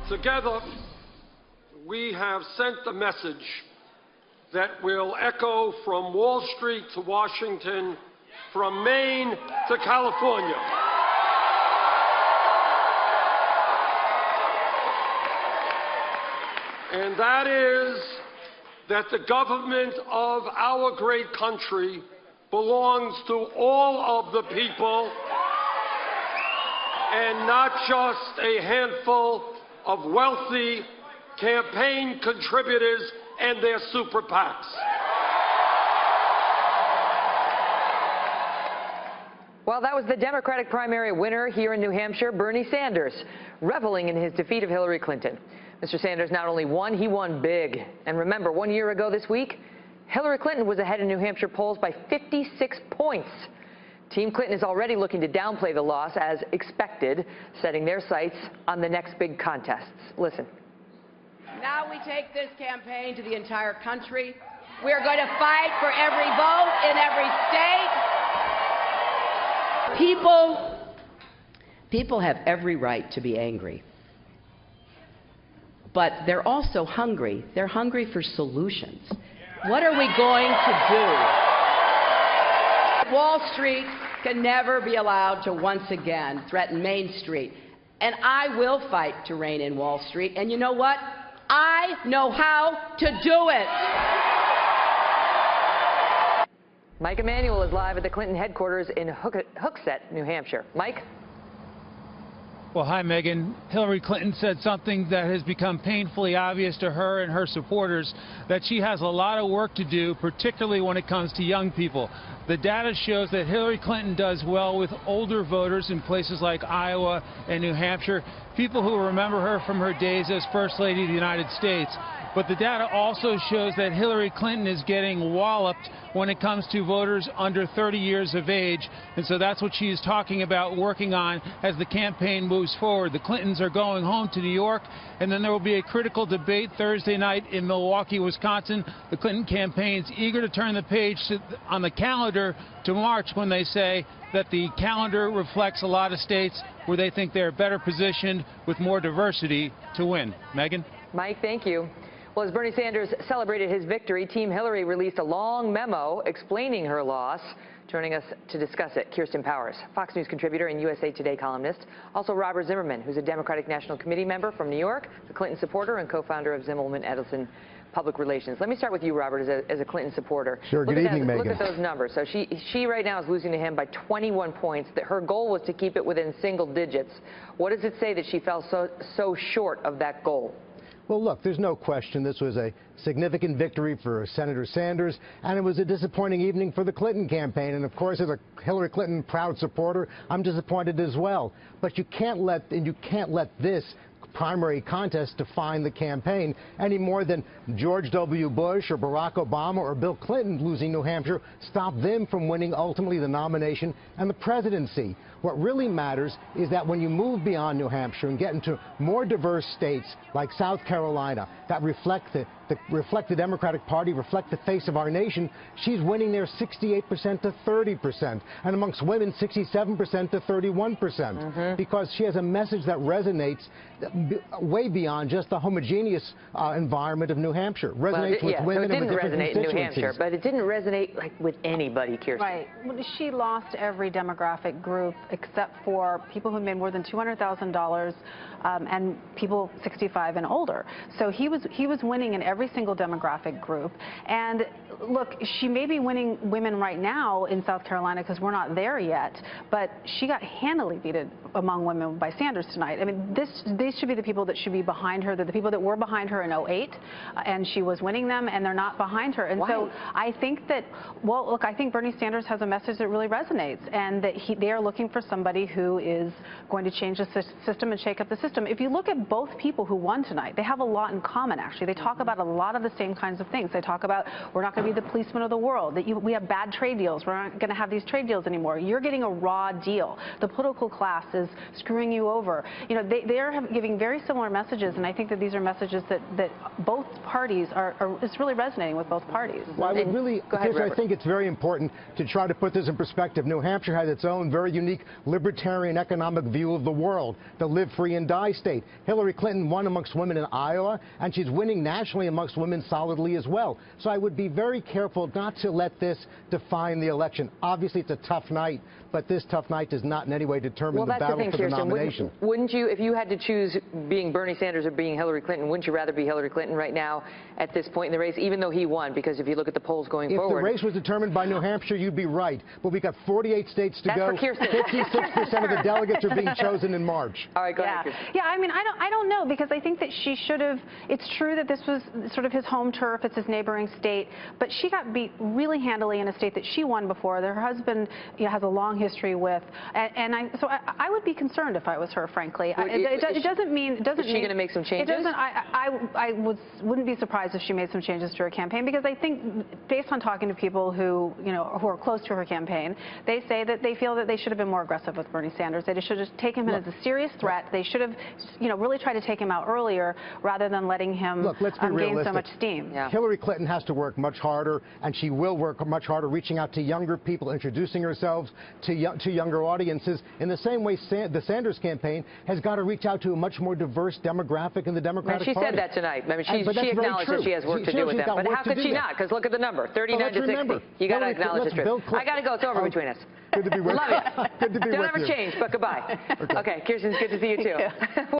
Together, we have sent a message that will echo from Wall Street to Washington, from Maine to California. And that is that the government of our great country belongs to all of the people and not just a handful of wealthy campaign contributors and their super PACs. Well, that was the Democratic primary winner here in New Hampshire, Bernie Sanders, reveling in his defeat of Hillary Clinton. Mr. Sanders not only won, he won big. And remember, 1 year ago this week, Hillary Clinton was ahead in New Hampshire polls by 56 points. Team Clinton is already looking to downplay the loss as expected, setting their sights on the next big contests. Listen. Now we take this campaign to the entire country. We're going to fight for every vote in every state. People have every right to be angry. But they're also hungry. They're hungry for solutions. What are we going to do? Wall Street can never be allowed to once again threaten Main Street. And I will fight to rein in Wall Street. And you know what? I know how to do it. Mike Emanuel is live at the Clinton headquarters in Hooksett, New Hampshire. Mike? Well, hi, Megan. Hillary Clinton said something that has become painfully obvious to her and her supporters, that she has a lot of work to do, particularly when it comes to young people. The data shows that Hillary Clinton does well with older voters in places like Iowa and New Hampshire, people who remember her from her days as First Lady of the United States. But the data also shows that Hillary Clinton is getting walloped when it comes to voters under 30 years of age. And so that's what she's talking about working on as the campaign moves forward. The Clintons are going home to New York, and then there will be a critical debate Thursday night in Milwaukee, Wisconsin. The Clinton campaign's eager to turn the page on the calendar to March, when they say that the calendar reflects a lot of states where they think they're better positioned with more diversity to win. Megan? Mike, thank you. Well, as Bernie Sanders celebrated his victory, Team Hillary released a long memo explaining her loss. Joining us to discuss it, Kirsten Powers, Fox News contributor and USA Today columnist. Also, Robert Zimmerman, who's a Democratic National Committee member from New York, the Clinton supporter and co-founder of Zimmelman Edelson Public Relations. Let me start with you, Robert, as a Clinton supporter. Sure. Good evening, Megan. Look at those numbers. So she right now is losing to him by 21 points. That her goal was to keep it within single digits. What does it say that she fell so short of that goal? Well, look, there's no question this was a significant victory for Senator Sanders, and it was a disappointing evening for the Clinton campaign. And of course, as a Hillary Clinton proud supporter, I'm disappointed as well. But you can't let this primary contest define the campaign any more than George W. Bush or Barack Obama or Bill Clinton losing New Hampshire stopped them from winning ultimately the nomination and the presidency. What really matters is that when you move beyond New Hampshire and get into more diverse states like South Carolina that reflect the Democratic Party, reflect the face of our nation, she's winning there 68% to 30%, and amongst women 67% to 31%, because she has a message that resonates way beyond just the homogeneous environment of New Hampshire. Resonates with women and with different constituencies. So it didn't resonate in New Hampshire, but it didn't resonate like with anybody, Kirsten. Right. She lost every demographic group except for people who made more than $200,000 and people 65 and older. So he was winning in every single demographic group. And look, she may be winning women right now in South Carolina because we're not there yet, but she got handily beaten among women by Sanders tonight. I mean, these should be the people that should be behind her. They're the people that were behind her in 08, and she was winning them, and they're not behind her. And so I think that, well, look, I think Bernie Sanders has a message that really resonates, and that they are looking for somebody who is going to change the system and shake up the system. If you look at both people who won tonight, they have a lot in common, actually. They talk about a lot of the same kinds of things. They talk about we're not going to be the policeman of the world, that we have bad trade deals, we're not going to have these trade deals anymore. You're getting a raw deal. The political class is screwing you over. You know, they are giving very similar messages, and I think that these are messages that both parties it's really resonating with both parties. Well, I would really, I think it's very important to try to put this in perspective. New Hampshire has its own very unique libertarian economic view of the world, the live free and die state. Hillary Clinton won amongst women in Iowa, and she's winning nationally amongst women solidly as well. So I would be very careful not to let this define the election. Obviously, it's a tough night, but this tough night does not in any way determine the battle for the nomination. Wouldn't you, if you had to choose being Bernie Sanders or being Hillary Clinton, wouldn't you rather be Hillary Clinton right now at this point in the race, even though he won? Because if you look at the polls going forward. If the race was determined by New Hampshire, you'd be right. But we got 48 states to go. 56% of the delegates are being chosen in March. All right, go ahead. Yeah, I mean, I don't know, because I think that she should have. It's true that this was sort of his home turf. It's his neighboring state, but she got beat really handily in a state that she won before, that her husband has a long history with, and I would be concerned if I was her, frankly. It doesn't mean. Is she going to make some changes? It doesn't. I wouldn't be surprised if she made some changes to her campaign, because I think, based on talking to people who who are close to her campaign, they say that they feel that they should have been more aggressive with Bernie Sanders. They should have taken him as a serious threat. They should have, really tried to take him out earlier rather than letting him gain so much steam. Yeah. Hillary Clinton has to work much harder, and she will work much harder reaching out to younger people, introducing herself to younger audiences. In the same way, the Sanders campaign has got to reach out to a much more diverse demographic in the Democratic Party. She said that tonight. I mean, she acknowledged that she has work to do with them. But how could she not? Because look at the number, 39 to 60. You got to acknowledge the truth. I got to go. It's over between us. Good to be with you. Love you. Good to be with you. Don't ever change, but goodbye. Okay, Kirsten, it's good to see you too.